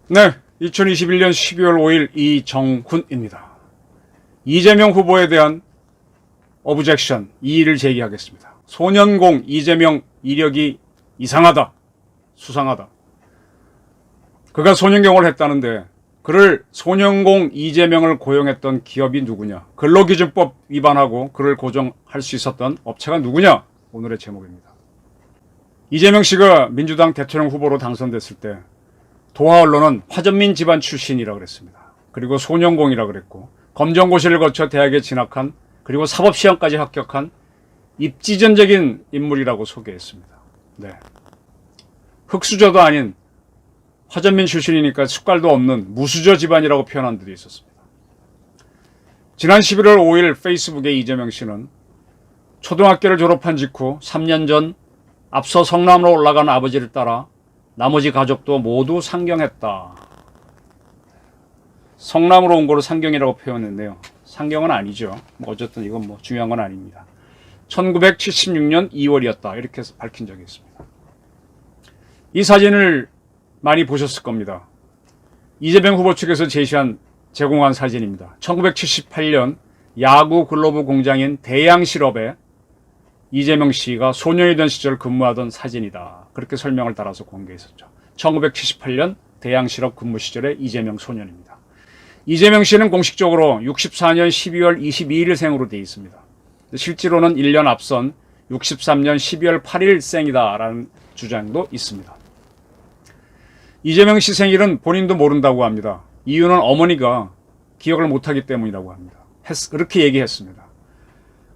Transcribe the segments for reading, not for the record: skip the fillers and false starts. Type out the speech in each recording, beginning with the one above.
네, 2021년 12월 5일 이정훈입니다. 이재명 후보에 대한 오브젝션 2위를 제기하겠습니다. 소년공 이재명 이력이 이상하다, 수상하다. 그가 소년공을 했다는데 그를 소년공 이재명을 고용했던 기업이 누구냐? 근로기준법 위반하고 그를 고정할 수 있었던 업체가 누구냐? 오늘의 제목입니다. 이재명 씨가 민주당 대통령 후보로 당선됐을 때 도하 언론은 화전민 집안 출신이라고 그랬습니다. 그리고 소년공이라고 그랬고 검정고시를 거쳐 대학에 진학한 그리고 사법시험까지 합격한 입지전적인 인물이라고 소개했습니다. 네. 흑수저도 아닌 화전민 출신이니까 숟갈도 없는 무수저 집안이라고 표현한 들이 있었습니다. 지난 11월 5일 페이스북에 이재명 씨는 초등학교를 졸업한 직후 3년 전 앞서 성남으로 올라간 아버지를 따라 나머지 가족도 모두 상경했다. 성남으로 온 거를 상경이라고 표현했네요. 상경은 아니죠. 어쨌든 이건 중요한 건 아닙니다. 1976년 2월이었다. 이렇게 밝힌 적이 있습니다. 이 사진을 많이 보셨을 겁니다. 이재명 후보 측에서 제공한 사진입니다. 1978년 야구 글로브 공장인 대양실업에 이재명 씨가 소년이 된 시절 근무하던 사진이다. 그렇게 설명을 따라서 공개했었죠. 1978년 대양실업 근무 시절의 이재명 소년입니다. 이재명 씨는 공식적으로 64년 12월 22일 생으로 되어 있습니다. 실제로는 1년 앞선 63년 12월 8일 생이다라는 주장도 있습니다. 이재명 씨 생일은 본인도 모른다고 합니다. 이유는 어머니가 기억을 못하기 때문이라고 합니다. 그렇게 얘기했습니다.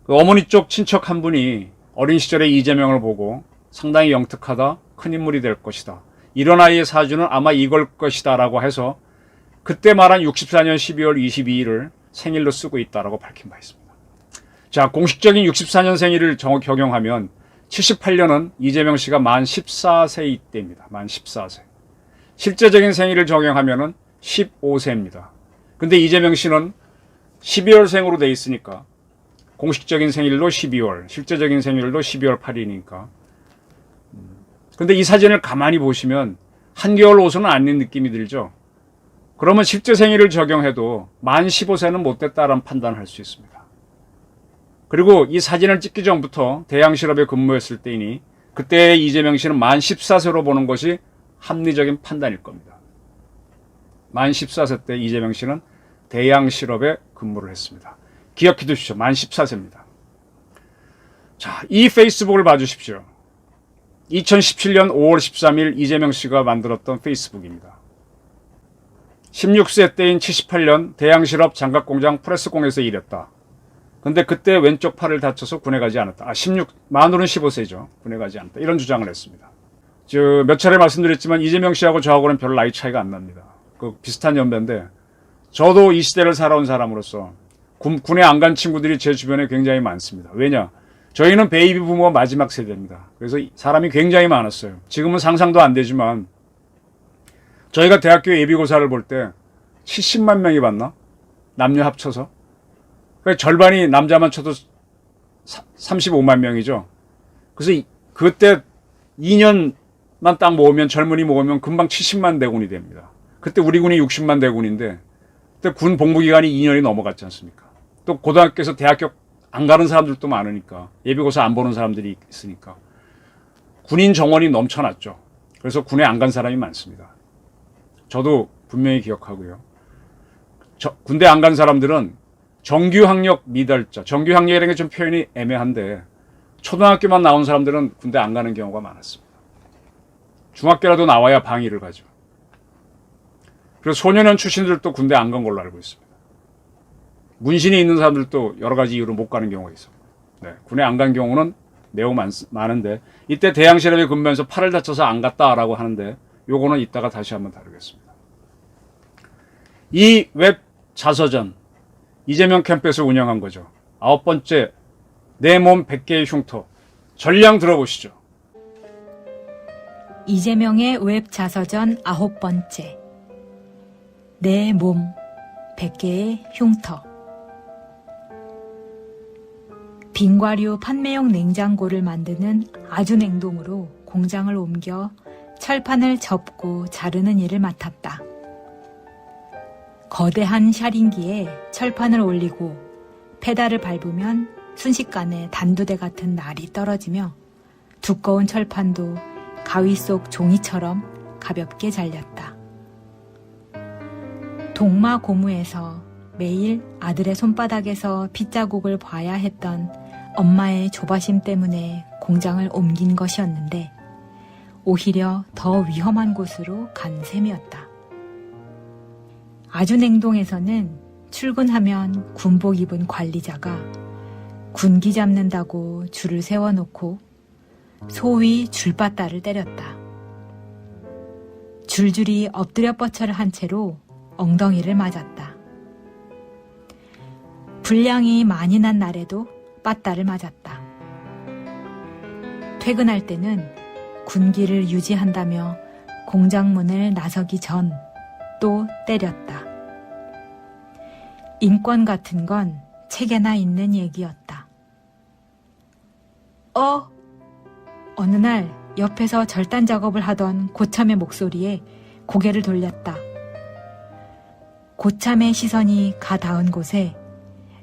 그 어머니 쪽 친척 한 분이 어린 시절에 이재명을 보고 상당히 영특하다, 큰 인물이 될 것이다. 이런 아이의 사주는 아마 이걸 것이다 라고 해서 그때 말한 64년 12월 22일을 생일로 쓰고 있다라고 밝힌 바 있습니다. 자, 공식적인 64년 생일을 적용하면 78년은 이재명 씨가 만 14세일 때입니다. 만 14세. 실제적인 생일을 적용하면 15세입니다. 근데 이재명 씨는 12월생으로 돼 있으니까 공식적인 생일도 12월, 실제적인 생일도 12월 8일이니까. 근데 이 사진을 가만히 보시면 한겨울 옷은 아닌 느낌이 들죠. 그러면 실제 생일을 적용해도 만 15세는 못 됐다라는 판단을 할 수 있습니다. 그리고 이 사진을 찍기 전부터 대양실업에 근무했을 때이니 그때의 이재명 씨는 만 14세로 보는 것이 합리적인 판단일 겁니다. 만 14세 때 이재명 씨는 대양실업에 근무를 했습니다. 기억해 두십시오. 만 14세입니다. 자, 이 페이스북을 봐주십시오. 2017년 5월 13일 이재명 씨가 만들었던 페이스북입니다. 16세 때인 78년 대양실업 장갑공장 프레스공에서 일했다. 근데 그때 왼쪽 팔을 다쳐서 군에 가지 않았다. 만으로는 15세죠. 군에 가지 않았다. 이런 주장을 했습니다. 몇 차례 말씀드렸지만 이재명 씨하고 저하고는 별 나이 차이가 안 납니다. 비슷한 연배인데 저도 이 시대를 살아온 사람으로서 군에 안 간 친구들이 제 주변에 굉장히 많습니다. 왜냐? 저희는 베이비 부모 마지막 세대입니다. 그래서 사람이 굉장히 많았어요. 지금은 상상도 안 되지만 저희가 대학교 예비고사를 볼 때 70만 명이 봤나? 남녀 합쳐서. 그러니까 절반이 남자만 쳐도 35만 명이죠. 그래서 그때 2년만 딱 모으면 젊은이 모으면 금방 70만 대군이 됩니다. 그때 우리 군이 60만 대군인데 그때 군 복무기간이 2년이 넘어갔지 않습니까? 또 고등학교에서 대학교 안 가는 사람들도 많으니까 예비고사 안 보는 사람들이 있으니까 군인 정원이 넘쳐났죠. 그래서 군에 안 간 사람이 많습니다. 저도 분명히 기억하고요. 군대 안 간 사람들은 정규학력 미달자, 정규학력이라는 게 좀 표현이 애매한데 초등학교만 나온 사람들은 군대 안 가는 경우가 많았습니다. 중학교라도 나와야 방위를 가죠. 그리고 소년원 출신들도 군대 안 간 걸로 알고 있습니다. 문신이 있는 사람들도 여러 가지 이유로 못 가는 경우가 있습니다. 네, 군에 안 간 경우는 매우 많은데 이때 대양실업에 근무하면서 팔을 다쳐서 안 갔다라고 하는데 요거는 이따가 다시 한번 다루겠습니다. 이 웹 자서전 이재명 캠프에서 운영한 거죠. 9번째 내 몸 100개의 흉터. 전량 들어보시죠. 이재명의 웹 자서전 9번째 내 몸 100개의 흉터. 빙과류 판매용 냉장고를 만드는 아주냉동으로 공장을 옮겨 철판을 접고 자르는 일을 맡았다. 거대한 샤링기에 철판을 올리고 페달을 밟으면 순식간에 단두대 같은 날이 떨어지며 두꺼운 철판도 가위 속 종이처럼 가볍게 잘렸다. 동마 고무에서 매일 아들의 손바닥에서 핏자국을 봐야 했던 엄마의 조바심 때문에 공장을 옮긴 것이었는데 오히려 더 위험한 곳으로 간 셈이었다. 아주냉동에서는 출근하면 군복 입은 관리자가 군기 잡는다고 줄을 세워놓고 소위 줄바따를 때렸다. 줄줄이 엎드려 뻗쳐를 한 채로 엉덩이를 맞았다. 분량이 많이 난 날에도 빠따를 맞았다. 퇴근할 때는 군기를 유지한다며 공장 문을 나서기 전 또 때렸다. 인권 같은 건 책에나 있는 얘기였다. 어느 날 옆에서 절단 작업을 하던 고참의 목소리에 고개를 돌렸다. 고참의 시선이 가 닿은 곳에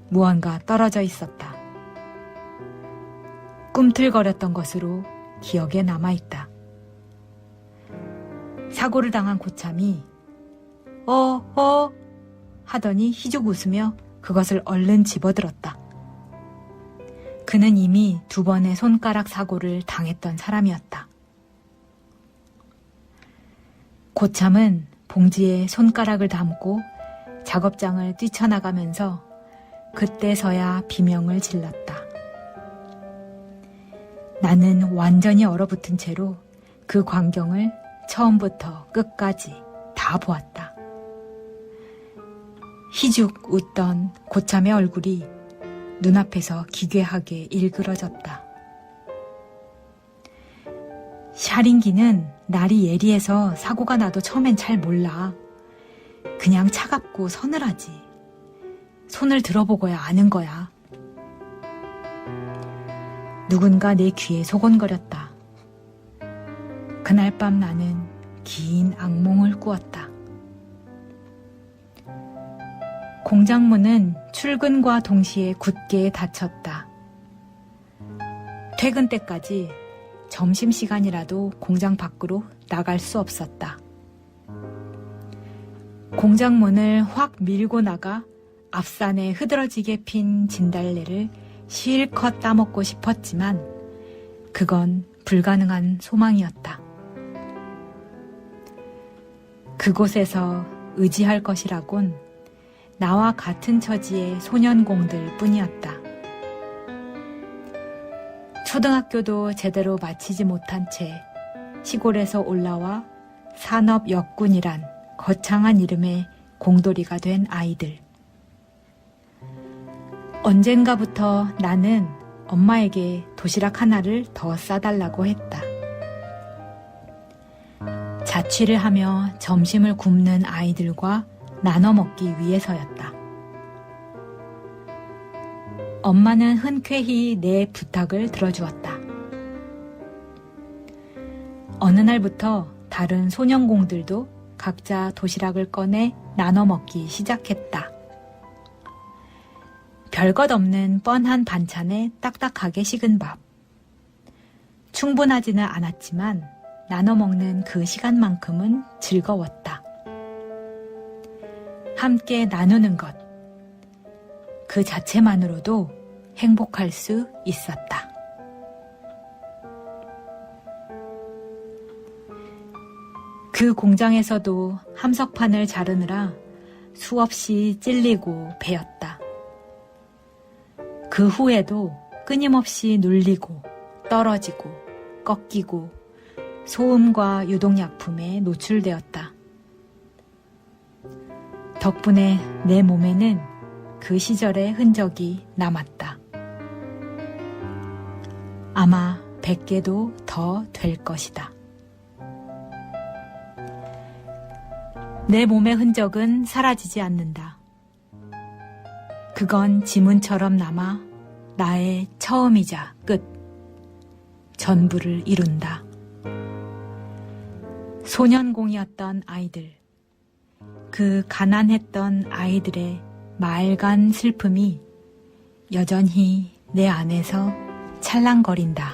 무언가 떨어져 있었다. 꿈틀거렸던 것으로 기억에 남아있다. 사고를 당한 고참이 하더니 희죽 웃으며 그것을 얼른 집어들었다. 그는 이미 2번의 손가락 사고를 당했던 사람이었다. 고참은 봉지에 손가락을 담고 작업장을 뛰쳐나가면서 그때서야 비명을 질렀다. 나는 완전히 얼어붙은 채로 그 광경을 처음부터 끝까지 다 보았다. 희죽 웃던 고참의 얼굴이 눈앞에서 기괴하게 일그러졌다. 샤링기는 날이 예리해서 사고가 나도 처음엔 잘 몰라. 그냥 차갑고 서늘하지. 손을 들어보고야 아는 거야. 누군가 내 귀에 소곤거렸다. 그날 밤 나는 긴 악몽을 꾸었다. 공장문은 출근과 동시에 굳게 닫혔다. 퇴근 때까지 점심시간이라도 공장 밖으로 나갈 수 없었다. 공장문을 확 밀고 나가 앞산에 흐드러지게 핀 진달래를 실컷 따먹고 싶었지만 그건 불가능한 소망이었다. 그곳에서 의지할 것이라곤 나와 같은 처지의 소년공들 뿐이었다. 초등학교도 제대로 마치지 못한 채 시골에서 올라와 산업역군이란 거창한 이름의 공돌이가 된 아이들. 언젠가부터 나는 엄마에게 도시락 하나를 더 싸달라고 했다. 자취를 하며 점심을 굶는 아이들과 나눠 먹기 위해서였다. 엄마는 흔쾌히 내 부탁을 들어주었다. 어느 날부터 다른 소년공들도 각자 도시락을 꺼내 나눠 먹기 시작했다. 별것 없는 뻔한 반찬에 딱딱하게 식은 밥. 충분하지는 않았지만 나눠 먹는 그 시간만큼은 즐거웠다. 함께 나누는 것. 그 자체만으로도 행복할 수 있었다. 그 공장에서도 함석판을 자르느라 수없이 찔리고 베었다. 그 후에도 끊임없이 눌리고 떨어지고 꺾이고 소음과 유독약품에 노출되었다. 덕분에 내 몸에는 그 시절의 흔적이 남았다. 아마 100개도 더 될 것이다. 내 몸의 흔적은 사라지지 않는다. 그건 지문처럼 남아 나의 처음이자 끝, 전부를 이룬다. 소년공이었던 아이들, 그 가난했던 아이들의 맑은 슬픔이 여전히 내 안에서 찰랑거린다.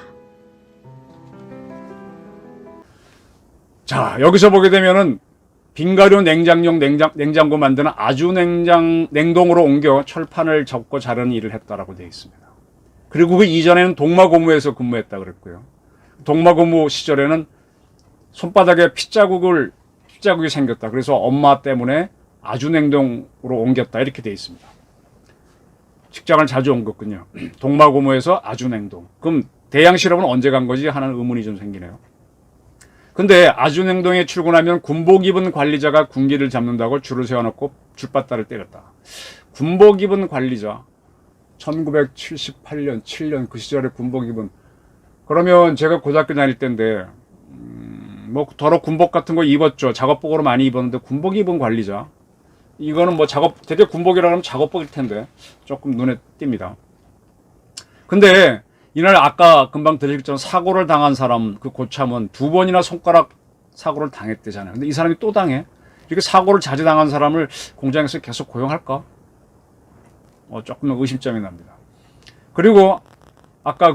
자, 여기서 보게 되면은 빙가류 냉장용 냉장고 만드는 아주 냉동으로 옮겨 철판을 접고 자르는 일을 했다라고 되어 있습니다. 그리고 그 이전에는 동마고무에서 근무했다 그랬고요. 동마고무 시절에는 손바닥에 핏자국이 생겼다. 그래서 엄마 때문에 아주 냉동으로 옮겼다. 이렇게 되어 있습니다. 직장을 자주 옮겼군요. 동마고무에서 아주 냉동. 그럼 대양 실업은 언제 간 거지 하는 의문이 좀 생기네요. 근데 아주 냉동에 출근하면 군복 입은 관리자가 군기를 잡는다고 줄을 세워놓고 줄바따를 때렸다. 군복 입은 관리자. 1978년, 7년 그 시절에 군복 입은. 그러면 제가 고등학교 다닐 때인데 뭐 더러 군복 같은 거 입었죠. 작업복으로 많이 입었는데 군복 입은 관리자. 이거는 뭐 되게 군복이라 하면 작업복일 텐데 조금 눈에 띕니다. 근데 이날 아까 금방 드렸던 사고를 당한 사람 그 고참은 2번이나 손가락 사고를 당했대잖아요. 근데 이 사람이 또 당해? 이렇게 사고를 자주 당한 사람을 공장에서 계속 고용할까? 조금 의심점이 납니다. 그리고 아까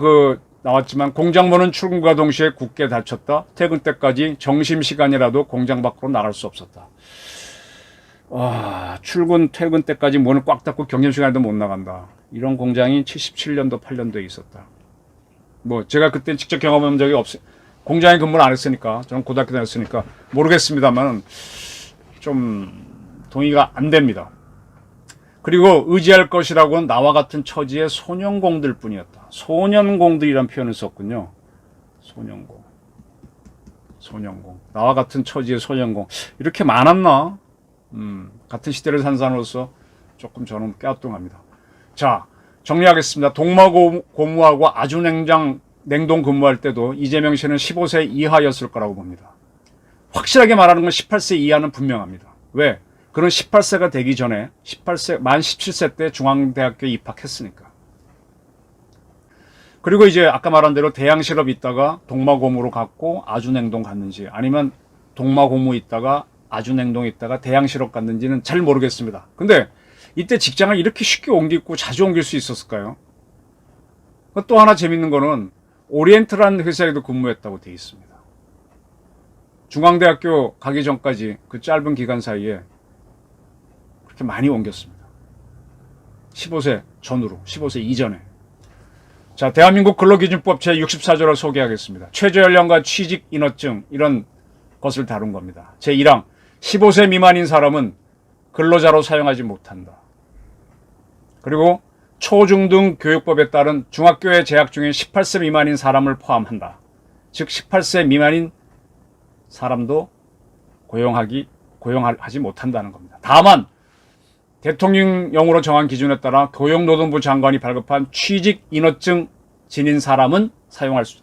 나왔지만 공장문은 출근과 동시에 굳게 닫혔다. 퇴근 때까지 점심시간이라도 공장 밖으로 나갈 수 없었다. 와, 퇴근 때까지 문을 꽉 닫고 경점시간에도 못 나간다. 이런 공장이 77년도, 8년도에 있었다. 뭐 제가 그때 직접 경험한 적이 없어요. 공장에 근무를 안 했으니까, 저는 고등학교 다녔으니까 모르겠습니다만 좀 동의가 안 됩니다. 그리고 의지할 것이라고는 나와 같은 처지의 소년공들 뿐이었다. 소년공들이란 표현을 썼군요. 소년공. 나와 같은 처지의 소년공. 이렇게 많았나? 같은 시대를 산 사람으로서 조금 저는 깨우뚱합니다. 자, 정리하겠습니다. 동마고무하고 아주 냉동 근무할 때도 이재명 씨는 15세 이하였을 거라고 봅니다. 확실하게 말하는 건 18세 이하는 분명합니다. 왜? 그런 18세가 되기 전에 만 17세 때 중앙대학교에 입학했으니까. 그리고 이제 아까 말한 대로 대양 실업 있다가 동마고무로 갔고 아주 냉동 갔는지, 아니면 동마고무 있다가 아주 냉동 있다가 대양 실업 갔는지는 잘 모르겠습니다. 근데 이때 직장을 이렇게 쉽게 옮기고 자주 옮길 수 있었을까요? 또 하나 재밌는 거는 오리엔트라는 회사에도 근무했다고 되어 있습니다. 중앙대학교 가기 전까지 그 짧은 기간 사이에 그렇게 많이 옮겼습니다. 15세 전후로, 15세 이전에. 자, 대한민국 근로기준법 제64조를 소개하겠습니다. 최저연령과 취직인허증 이런 것을 다룬 겁니다. 제1항 15세 미만인 사람은 근로자로 사용하지 못한다. 그리고 초중등 교육법에 따른 중학교에 재학 중인 18세 미만인 사람을 포함한다. 즉 18세 미만인 사람도 고용하지 못한다는 겁니다. 다만 대통령령으로 정한 기준에 따라 고용노동부 장관이 발급한 취직인허증 지닌 사람은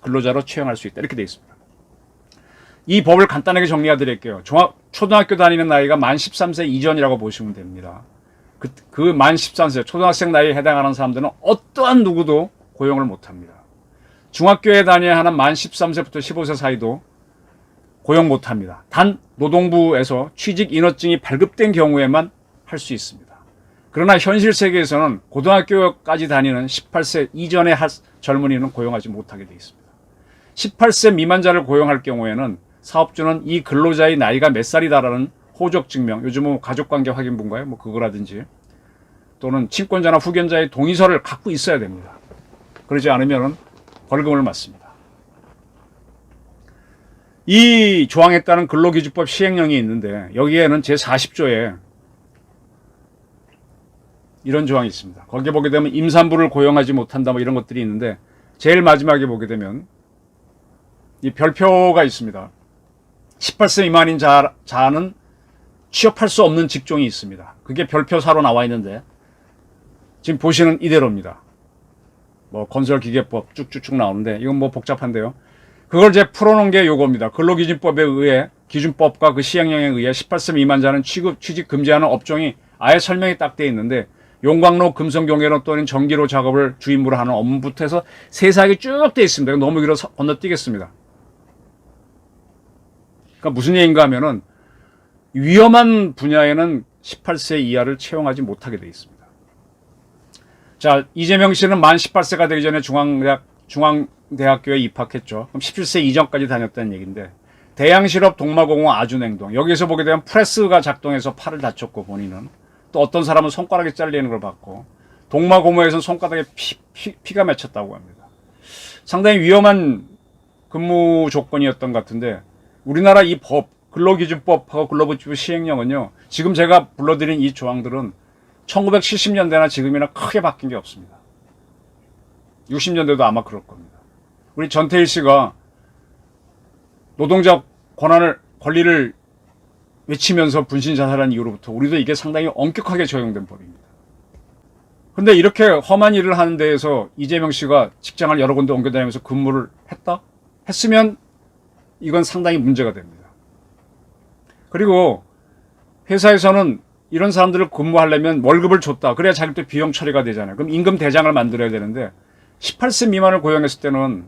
근로자로 채용할 수 있다. 이렇게 되어 있습니다. 이 법을 간단하게 정리해 드릴게요. 초등학교 다니는 나이가 만 13세 이전이라고 보시면 됩니다. 그 만 13세, 초등학생 나이에 해당하는 사람들은 어떠한 누구도 고용을 못합니다. 중학교에 다녀야 하는 만 13세부터 15세 사이도 고용 못합니다. 단 노동부에서 취직인허증이 발급된 경우에만 할 수 있습니다. 그러나 현실 세계에서는 고등학교까지 다니는 18세 이전의 젊은이는 고용하지 못하게 되어 있습니다. 18세 미만자를 고용할 경우에는 사업주는 이 근로자의 나이가 몇 살이다라는 호적 증명, 요즘은 가족관계 확인본가요? 뭐 그거라든지, 또는 친권자나 후견자의 동의서를 갖고 있어야 됩니다. 그러지 않으면 벌금을 맞습니다. 이 조항에 따른 근로기준법 시행령이 있는데 여기에는 제40조에 이런 조항이 있습니다. 거기에 보게 되면 임산부를 고용하지 못한다 뭐 이런 것들이 있는데, 제일 마지막에 보게 되면 이 별표가 있습니다. 18세 미만인 자는 취업할 수 없는 직종이 있습니다. 그게 별표사로 나와 있는데 지금 보시는 이대로입니다. 뭐 건설기계법 쭉쭉쭉 나오는데 이건 뭐 복잡한데요. 그걸 이제 풀어놓은 게 요겁니다. 근로기준법에 의해, 기준법과 그 시행령에 의해 18세 미만자는 취직 금지하는 업종이 아예 설명이 딱 돼 있는데, 용광로, 금성경회로 또는 전기로 작업을 주임무로 하는 업무부터 해서 세세하게 쭉 돼 있습니다. 너무 길어서 건너뛰겠습니다. 그러니까 무슨 얘기인가 하면은 위험한 분야에는 18세 이하를 채용하지 못하게 돼 있습니다. 자, 이재명 씨는 만 18세가 되기 전에 중앙대학교에 입학했죠. 그럼 17세 이전까지 다녔다는 얘기인데, 대양실업, 동마공원, 아준행동, 여기에서 보게 되면 프레스가 작동해서 팔을 다쳤고, 본인은 또 어떤 사람은 손가락이 잘리는 걸 봤고, 동마고모에서는 손가락에 피가 맺혔다고 합니다. 상당히 위험한 근무 조건이었던 것 같은데, 우리나라 이 법, 근로기준법하고 근로복지부 시행령은요, 지금 제가 불러드린 이 조항들은 1970년대나 지금이나 크게 바뀐 게 없습니다. 60년대도 아마 그럴 겁니다. 우리 전태일 씨가 노동자 권리를 외치면서 분신 자살한 이후로부터 우리도 이게 상당히 엄격하게 적용된 법입니다. 근데 이렇게 험한 일을 하는 데에서 이재명 씨가 직장을 여러 군데 옮겨다니면서 근무를 했다? 했으면 이건 상당히 문제가 됩니다. 그리고 회사에서는 이런 사람들을 근무하려면 월급을 줬다. 그래야 자기도 비용 처리가 되잖아요. 그럼 임금 대장을 만들어야 되는데 18세 미만을 고용했을 때는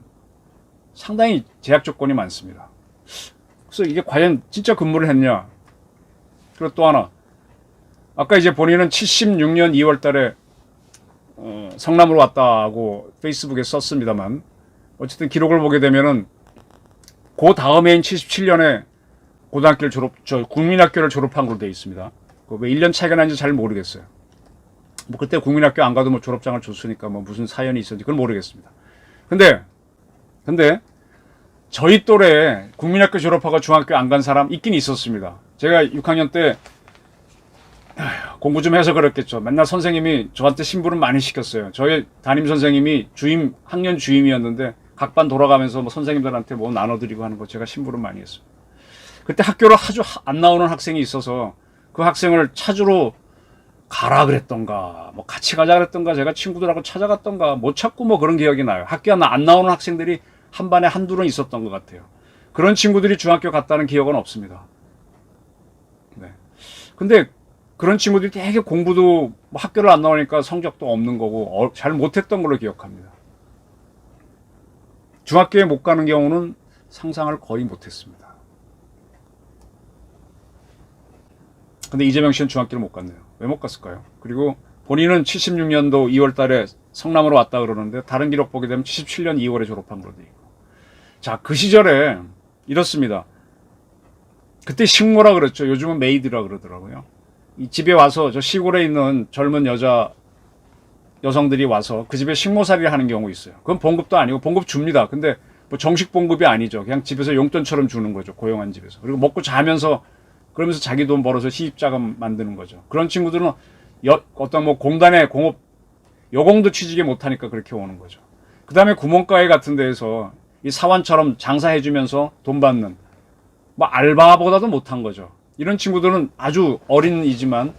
상당히 제약 조건이 많습니다. 그래서 이게 과연 진짜 근무를 했냐? 그리고 또 하나, 아까 이제 본인은 76년 2월 달에 성남으로 왔다고 페이스북에 썼습니다만, 어쨌든 기록을 보게 되면은 그 다음해인 77년에 국민학교를 졸업한 걸로 되어 있습니다. 왜 1년 차이가 나는지 잘 모르겠어요. 뭐 그때 국민학교 안 가도 뭐 졸업장을 줬으니까 뭐 무슨 사연이 있었는지 그건 모르겠습니다. 근데 저희 또래 국민학교 졸업하고 중학교 안 간 사람 있긴 있었습니다. 제가 6학년 때 공부 좀 해서 그랬겠죠. 맨날 선생님이 저한테 심부름 많이 시켰어요. 저희 담임 선생님이 학년 주임이었는데 각 반 돌아가면서 뭐 선생님들한테 뭐 나눠드리고 하는 거 제가 심부름 많이 했어요. 그때 학교를 아주 안 나오는 학생이 있어서 그 학생을 찾으러 가라 그랬던가, 뭐 같이 가자 그랬던가, 제가 친구들하고 찾아갔던가, 못 찾고 뭐 그런 기억이 나요. 학교 안 나오는 학생들이 한 반에 한둘은 있었던 것 같아요. 그런 친구들이 중학교 갔다는 기억은 없습니다. 네. 근데 그런 친구들이 되게 공부도 학교를 안 나오니까 성적도 없는 거고 잘 못했던 걸로 기억합니다. 중학교에 못 가는 경우는 상상을 거의 못했습니다. 근데 이재명 씨는 중학교를 못 갔네요. 왜 못 갔을까요? 그리고 본인은 76년도 2월 달에 성남으로 왔다 그러는데 다른 기록 보게 되면 77년 2월에 졸업한 걸로 돼 있고. 자, 그 시절에 이렇습니다. 그때 식모라 그랬죠. 요즘은 메이드라 그러더라고요. 이 집에 와서 저 시골에 있는 젊은 여성들이 와서 그 집에 식모살이를 하는 경우 있어요. 그건 봉급도 아니고 봉급 줍니다. 근데 뭐 정식 봉급이 아니죠. 그냥 집에서 용돈처럼 주는 거죠. 고용한 집에서. 그리고 먹고 자면서 그러면서 자기 돈 벌어서 시집자금 만드는 거죠. 그런 친구들은 어떤 뭐 공단에 여공도 취직에 못하니까 그렇게 오는 거죠. 그 다음에 구멍가게 같은 데에서 이 사원처럼 장사해주면서 돈 받는, 뭐 알바보다도 못한 거죠. 이런 친구들은 아주 어린이지만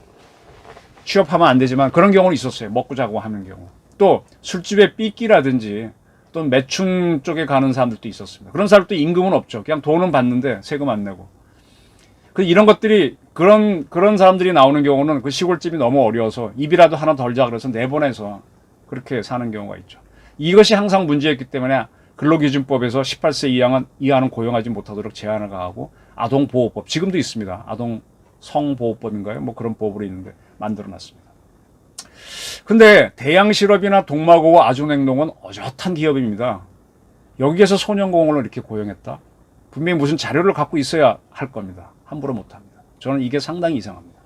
취업하면 안 되지만 그런 경우는 있었어요. 먹고 자고 하는 경우. 또 술집에 삐끼라든지 또는 매춘 쪽에 가는 사람들도 있었습니다. 그런 사람들도 임금은 없죠. 그냥 돈은 받는데 세금 안 내고. 이런 것들이 그런 사람들이 나오는 경우는 그 시골집이 너무 어려워서 입이라도 하나 덜자 그래서 내보내서 그렇게 사는 경우가 있죠. 이것이 항상 문제였기 때문에 근로기준법에서 18세 이하는 고용하지 못하도록 제한을 가하고 아동보호법, 지금도 있습니다. 아동 성보호법인가요? 뭐 그런 법으로 있는데 만들어놨습니다. 근데 대양실업이나 동마고와 아준행동은 어젓한 기업입니다. 여기에서 소년공원을 이렇게 고용했다? 분명히 무슨 자료를 갖고 있어야 할 겁니다. 함부로 못합니다. 저는 이게 상당히 이상합니다.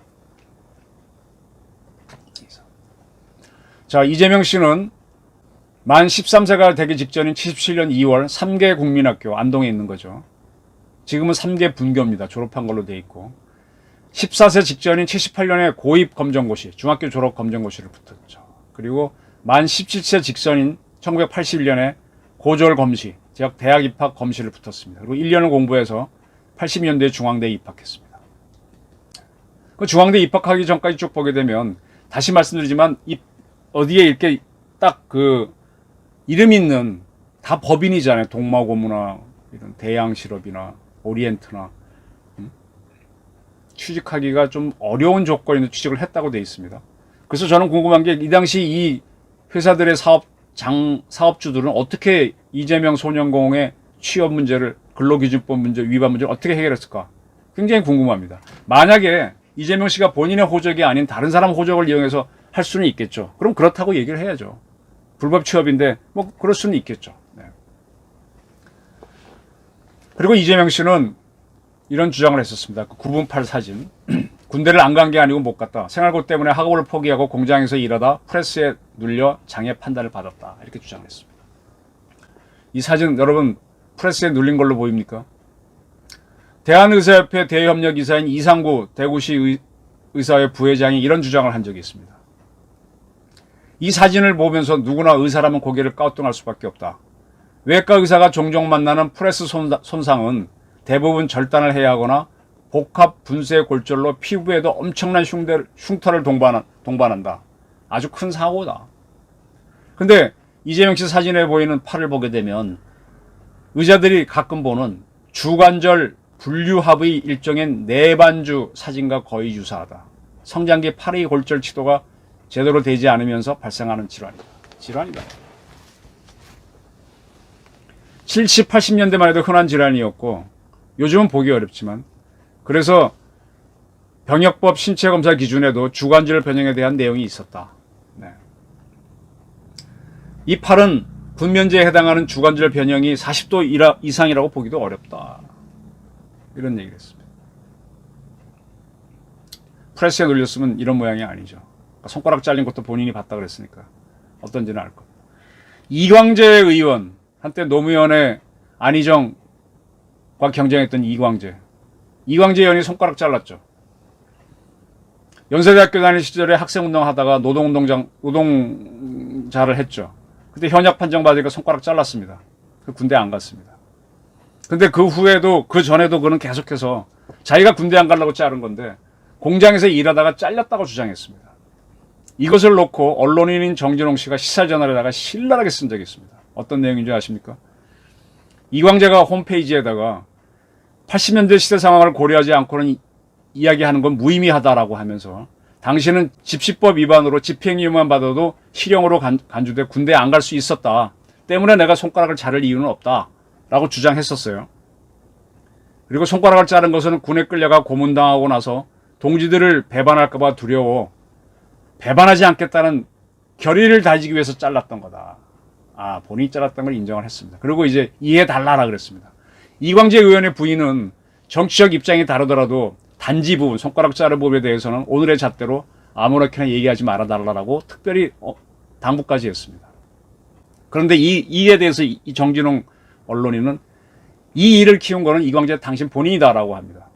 자, 이재명 씨는 만 13세가 되기 직전인 77년 2월 3개 국민학교, 안동에 있는 거죠. 지금은 3개 분교입니다. 졸업한 걸로 돼 있고. 14세 직전인 78년에 고입 검정고시, 중학교 졸업 검정고시를 붙었죠. 그리고 만 17세 직전인 1981년에 고졸 검시, 즉 대학 입학 검시를 붙었습니다. 그리고 1년을 공부해서 80년대에 중앙대에 입학했습니다. 그 중앙대 입학하기 전까지 쭉 보게 되면 다시 말씀드리지만 어디에 이렇게 딱 그 이름 있는 다 법인이잖아요. 동마고무나 이런 대양실업이나 오리엔트나 취직하기가 좀 어려운 조건인데 취직을 했다고 돼 있습니다. 그래서 저는 궁금한 게 이 당시 이 회사들의 사업주들은 어떻게 이재명 소년공의 취업 문제를 근로기준법 문제 위반 문제를 어떻게 해결했을까? 굉장히 궁금합니다. 만약에 이재명 씨가 본인의 호적이 아닌 다른 사람 호적을 이용해서 할 수는 있겠죠. 그럼 그렇다고 얘기를 해야죠. 불법 취업인데 뭐 그럴 수는 있겠죠. 네. 그리고 이재명 씨는 이런 주장을 했었습니다. 그 9분 8 사진. 군대를 안 간 게 아니고 못 갔다. 생활고 때문에 학업을 포기하고 공장에서 일하다 프레스에 눌려 장애 판단을 받았다. 이렇게 주장했습니다. 이 사진 여러분 프레스에 눌린 걸로 보입니까? 대한의사협회 대협력이사인 이상구 대구시 의사회 부회장이 이런 주장을 한 적이 있습니다. 이 사진을 보면서 누구나 의사라면 고개를 까우뚱할 수밖에 없다. 외과 의사가 종종 만나는 프레스 손상은 대부분 절단을 해야 하거나 복합 분쇄 골절로 피부에도 엄청난 흉터를 동반한다. 아주 큰 사고다. 근데 이재명 씨 사진에 보이는 팔을 보게 되면 의사들이 가끔 보는 주관절 분류합의 일종인 내반주 사진과 거의 유사하다. 성장기 팔의 골절 치도가 제대로 되지 않으면서 발생하는 질환이다. 70, 80년대만 해도 흔한 질환이었고 요즘은 보기 어렵지만 그래서 병역법 신체검사 기준에도 주관절 변형에 대한 내용이 있었다. 네. 이 팔은 분면제에 해당하는 주관절 변형이 40도 이상이라고 보기도 어렵다. 이런 얘기를 했습니다. 프레스에 눌렸으면 이런 모양이 아니죠. 그러니까 손가락 잘린 것도 본인이 봤다 그랬으니까 어떤지는 알 겁니다. 이광재 의원, 한때 노무현의 안희정과 경쟁했던 이광재 의원이 손가락 잘랐죠. 연세대학교 다닐 시절에 학생운동 하다가 노동자를 했죠. 그때 현역 판정 받으니까 손가락 잘랐습니다. 군대 안 갔습니다. 근데 그 후에도 그 전에도 그는 계속해서 자기가 군대 안 가려고 자른 건데 공장에서 일하다가 잘렸다고 주장했습니다. 이것을 놓고 언론인인 정진홍 씨가 시사저널에다가 신랄하게 쓴 적이 있습니다. 어떤 내용인지 아십니까? 이광재가 홈페이지에다가 80년대 시대 상황을 고려하지 않고는 이야기하는 건 무의미하다라고 하면서 당신은 집시법 위반으로 집행유예만 받아도 실형으로 간주돼 군대에 안 갈 수 있었다. 때문에 내가 손가락을 자를 이유는 없다. 라고 주장했었어요. 그리고 손가락을 자른 것은 군에 끌려가 고문당하고 나서 동지들을 배반할까봐 두려워 배반하지 않겠다는 결의를 다지기 위해서 잘랐던 거다. 본인이 잘랐던 걸 인정을 했습니다. 그리고 이제 이해해달라라 그랬습니다. 이광재 의원의 부인은 정치적 입장이 다르더라도 단지 부분, 손가락 자른 부분에 대해서는 오늘의 잣대로 아무렇게나 얘기하지 말아달라고 특별히 당부까지 했습니다. 그런데 이에 대해서 이 정진홍 언론인은 이 일을 키운 거는 이광재 당신 본인이다라고 합니다.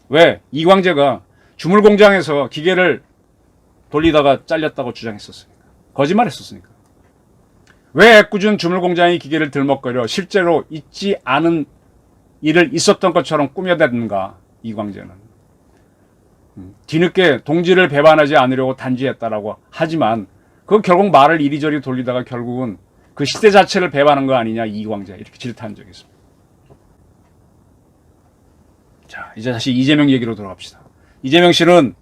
왜? 이광재가 주물공장에서 기계를 돌리다가 잘렸다고 주장했었으니까. 거짓말했었으니까. 왜 애꿎은 주물공장이 기계를 들먹거려 실제로 있지 않은 일을 있었던 것처럼 꾸며댔는가, 이광재는. 뒤늦게 동지를 배반하지 않으려고 단지했다라고 하지만 그 결국 말을 이리저리 돌리다가 결국은 그 시대 자체를 배반한 거 아니냐, 이광재. 이렇게 질타한 적이 있습니다. 자, 이제 다시 이재명 얘기로 돌아갑시다. 이재명 씨는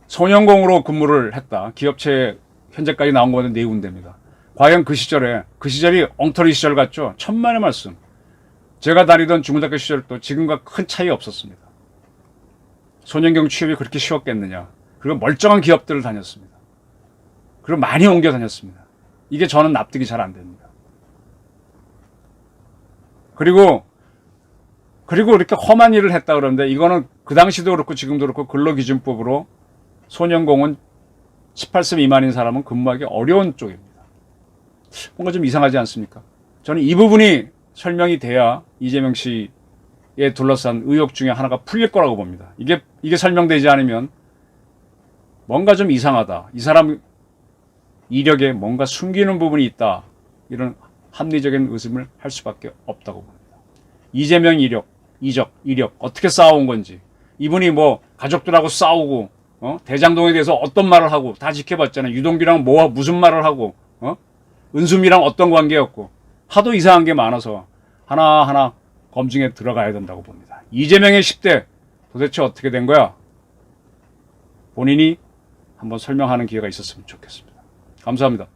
소년공으로 근무를 했다. 기업체에 현재까지 나온 거는 4군데입니다. 과연 그 시절이 엉터리 시절 같죠? 천만의 말씀. 제가 다니던 중고등학교 시절도 지금과 큰 차이 없었습니다. 소년경 취업이 그렇게 쉬웠겠느냐. 그리고 멀쩡한 기업들을 다녔습니다. 그리고 많이 옮겨 다녔습니다. 이게 저는 납득이 잘 안 됩니다. 그리고 이렇게 험한 일을 했다 그러는데 이거는 그 당시도 그렇고 지금도 그렇고 근로기준법으로 소년공은 18세 미만인 사람은 근무하기 어려운 쪽입니다. 뭔가 좀 이상하지 않습니까? 저는 이 부분이 설명이 돼야 이재명 씨에 둘러싼 의혹 중에 하나가 풀릴 거라고 봅니다. 이게 설명되지 않으면 뭔가 좀 이상하다. 이 사람 이력에 뭔가 숨기는 부분이 있다. 이런 합리적인 의심을 할 수밖에 없다고 봅니다. 이재명 이력 어떻게 쌓아온 건지, 이분이 뭐 가족들하고 싸우고 대장동에 대해서 어떤 말을 하고 다 지켜봤잖아요. 유동규랑 무슨 말을 하고 은수미랑 어떤 관계였고 하도 이상한 게 많아서 하나하나 검증에 들어가야 된다고 봅니다. 이재명의 10대 도대체 어떻게 된 거야? 본인이 한번 설명하는 기회가 있었으면 좋겠습니다. 감사합니다.